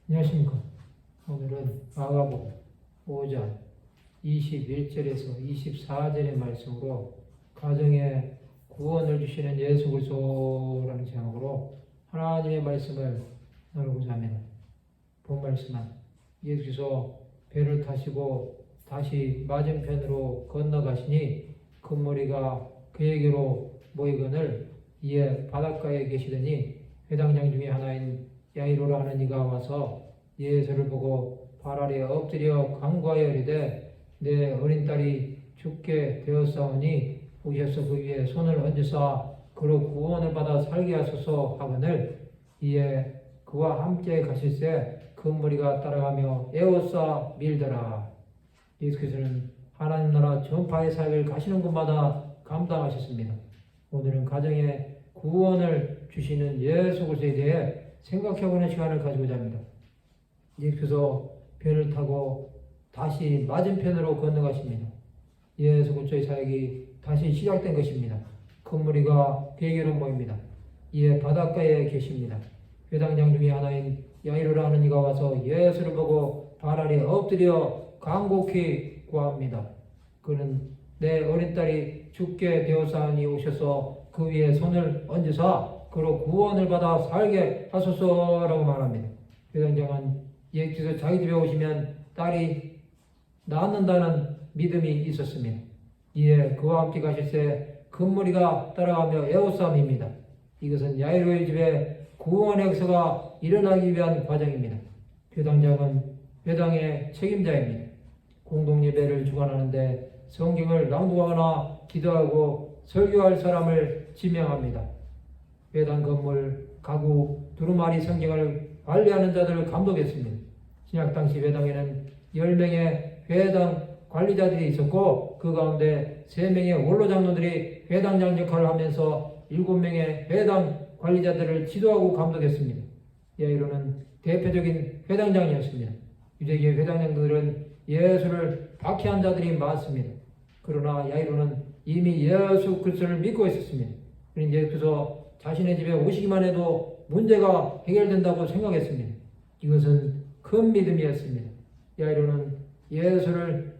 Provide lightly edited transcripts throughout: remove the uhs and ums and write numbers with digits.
안녕하십니까. 오늘은 마가복음 5장 21절에서 24절의 말씀으로 가정에 구원을 주시는 예수 그리스도라는 제목으로 하나님의 말씀을 나누고자 합니다. 본 말씀은 예수께서 배를 타시고 다시 맞은편으로 건너가시니 큰 무리가 그에게로 모이거늘 이에 바닷가에 계시더니 회당장 중에 하나인 야이로라 하는 이가 와서 예수를 보고 발 아래에 엎드려 간구하여 이르되 내 어린 딸이 죽게 되었사오니 오셔서 그 위에 손을 얹으사 그로 구원을 받아 살게 하소서 하거늘 이에 그와 함께 가실새 큰 무리가 따라가며 에워싸 밀더라. 예수께서는 하나님 나라 전파의 사역을 가시는 곳마다 감당하셨습니다. 오늘은 가정에 구원을 주시는 예수 그리스도에 대해 생각해보는 시간을 가지고자 합니다. 예수께서 배를 타고 다시 맞은편으로 건너가십니다. 예수 그리스도의 사역이 다시 시작된 것입니다. 큰 무리가 그에게로 모입니다. 이에 바닷가에 계십니다. 회당장 중에 하나인 야이로라 하는 이가 와서 예수를 보고 발 아래 엎드려 간곡히 구합니다. 그는 내 어린 딸이 죽게 되었사오니 오셔서 그 위에 손을 얹으사 그로 구원을 받아 살게 하소서라고 말합니다. 회당장은 예수께서 자기 집에 오시면 딸이 낫는다는 믿음이 있었습니다. 이에 그와 함께 가실새 큰 무리가 따라가며 에워싸움입니다. 이것은 야이로의 집에 구원의 역사가 일어나기 위한 과정입니다. 회당장은 회당의 책임자입니다. 공동예배를 주관하는데 성경을 낭독하거나 기도하고 설교할 사람을 지명합니다. 회당 건물, 가구, 두루마리 성경을 관리하는 자들을 감독했습니다. 신약 당시 회당에는 10명의 회당 관리자들이 있었고 그 가운데 3명의 원로 장로들이 회당장 역할을 하면서 7명의 회당 관리자들을 지도하고 감독했습니다. 야이로는 대표적인 회당장이었습니다. 유대교 회당장들은 예수를 박해한 자들이 많습니다. 그러나 야이로는 이미 예수 그리스도를 믿고 있었습니다. 그런데 예수께서 자신의 집에 오시기만 해도 문제가 해결된다고 생각했습니다. 이것은 큰 믿음이었습니다. 야이로는 예수를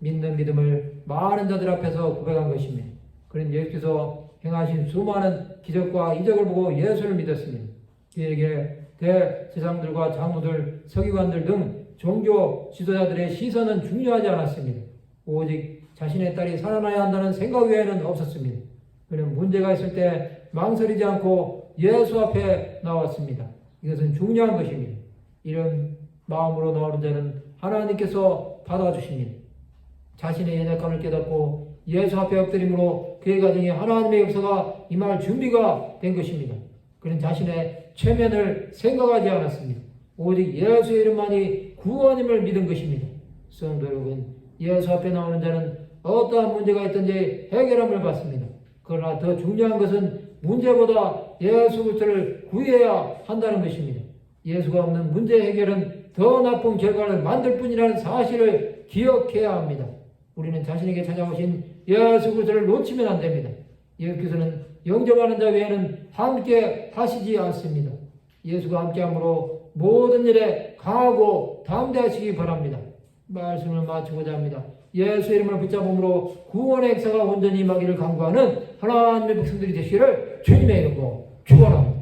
믿는 믿음을 많은 자들 앞에서 고백한 것입니다. 그런 예수께서 행하신 수많은 기적과 이적을 보고 예수를 믿었습니다. 그에게 대제사장들과 장로들, 서기관들 등 종교 지도자들의 시선은 중요하지 않았습니다. 오직 자신의 딸이 살아나야 한다는 생각 외에는 없었습니다. 그는 문제가 있을 때 망설이지 않고 예수 앞에 나왔습니다. 이것은 중요한 것입니다. 이런 마음으로 나오는 자는 하나님께서 받아주십니다. 자신의 연약함을 깨닫고 예수 앞에 엎드림으로 그의 가정에 하나님의 역사가 임할 준비가 된 것입니다. 그는 자신의 체면을 생각하지 않았습니다. 오직 예수의 이름만이 구원임을 믿은 것입니다. 성도 여러분, 예수 앞에 나오는 자는 어떠한 문제가 있든지 해결함을 받습니다. 그러나 더 중요한 것은 문제보다 예수 그리스도를 구해야 한다는 것입니다. 예수가 없는 문제 해결은 더 나쁜 결과를 만들 뿐이라는 사실을 기억해야 합니다. 우리는 자신에게 찾아오신 예수 그리스도를 놓치면 안 됩니다. 예수께서는 영접하는 자 외에는 함께 하시지 않습니다. 예수가 함께함으로 모든 일에 강하고 담대하시기 바랍니다. 말씀을 마치고자 합니다. 예수 이름을 붙잡음으로 구원의 역사가 온전히 임하기를 간구하는 하나님의 백성들이 되시기를 주님의 이름으로 축원합니다.